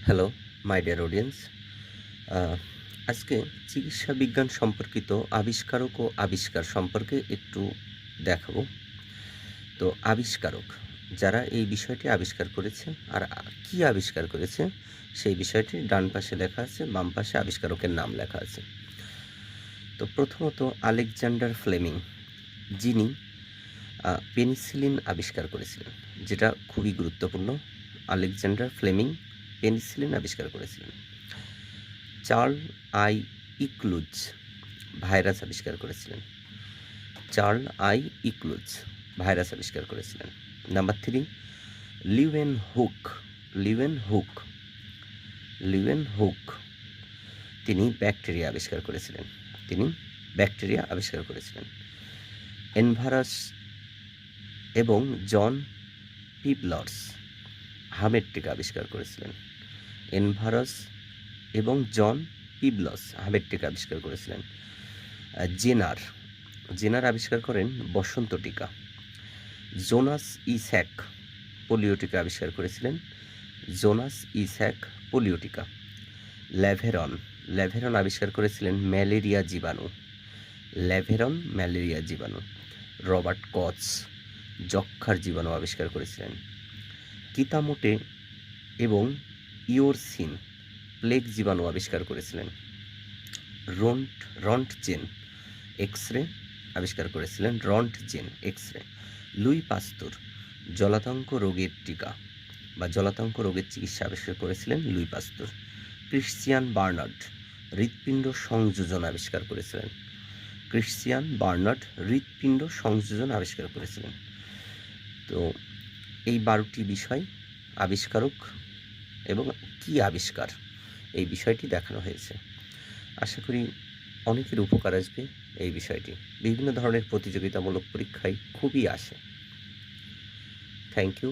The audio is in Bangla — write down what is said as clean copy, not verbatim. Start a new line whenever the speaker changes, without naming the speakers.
Hello my dear audience. আজকে চিকিৎসা বিজ্ঞান সম্পর্কিত আবিষ্কারক ও আবিষ্কার সম্পর্কে একটু দেখাবো। তো আবিষ্কারক যারা এই বিষয়টি আবিষ্কার করেছে আর কি আবিষ্কার করেছে সেই বিষয়টি ডান পাশে লেখা আছে, বাম পাশে আবিষ্কারকের নাম লেখা আছে। তো প্রথমত আলেকজান্ডার ফ্লেমিং, যিনি পেনিসিলিন আবিষ্কার করেছিলেন, যেটা খুবই গুরুত্বপূর্ণ। আলেকজান্ডার ফ্লেমিং পেনিসিলিন আবিষ্কার করেছিলেন। চার্ল আই ইকলুজ ভাইরাস আবিষ্কার করেছিলেন। চার্ল আই ইকলুজ ভাইরাস আবিষ্কার করেছিলেন। Number 3, Leeuwen hook. Leeuwen hook Leeuwen hook তিনি ব্যাকটেরিয়া আবিষ্কার করেছিলেন। তিনি ব্যাকটেরিয়া আবিষ্কার করেছিলেন। এনভারাস এবং জন পিবলস হামেরটিকা আবিষ্কার করেছিলেন। এনভারাস এবং জন পিবলস হামেরটিকা আবিষ্কার করেছিলেন। জেনার জেনার আবিষ্কার করেন বসন্ত টিকা। জোনাস ইস্যাক পোলিও টিকা আবিষ্কার করেছিলেন। জোনাস ইস্যাক পোলিও টিকা। ল্যাভেরন ল্যাভেরন আবিষ্কার করেছিলেন ম্যালেরিয়া জীবাণু। ল্যাভেরন ম্যালেরিয়া জীবাণু। রবার্ট কচ যক্ষার জীবাণু আবিষ্কার করেছিলেন। কিতামোটে এবং ইওরসিন প্লেগ জীবাণু আবিষ্কার করেছিলেন। রন্টজেন এক্স রে আবিষ্কার করেছিলেন। Roentgen X ray. Louis Pasteur জলাতঙ্ক রোগের টিকা বা জলাতঙ্ক রোগের চিকিৎসা আবিষ্কার করেছিলেন লুই পাস্তুর। ক্রিশ্চিয়ান বার্নার্ড হৃৎপিণ্ড সংযোজন আবিষ্কার করেছিলেন। ক্রিশ্চিয়ান বার্নার্ড হৃৎপিণ্ড সংযোজন আবিষ্কার করেছিলেন। তো এই 12টি বিষয় আবিষ্কারক এবং কি আবিষ্কার এই বিষয়টি দেখানো হয়েছে। আশা করি অনেকের উপকার আসবে এই বিষয়টি। বিভিন্ন ধরনের প্রতিযোগিতামূলক পরীক্ষায় খুবই আসে। Thank you.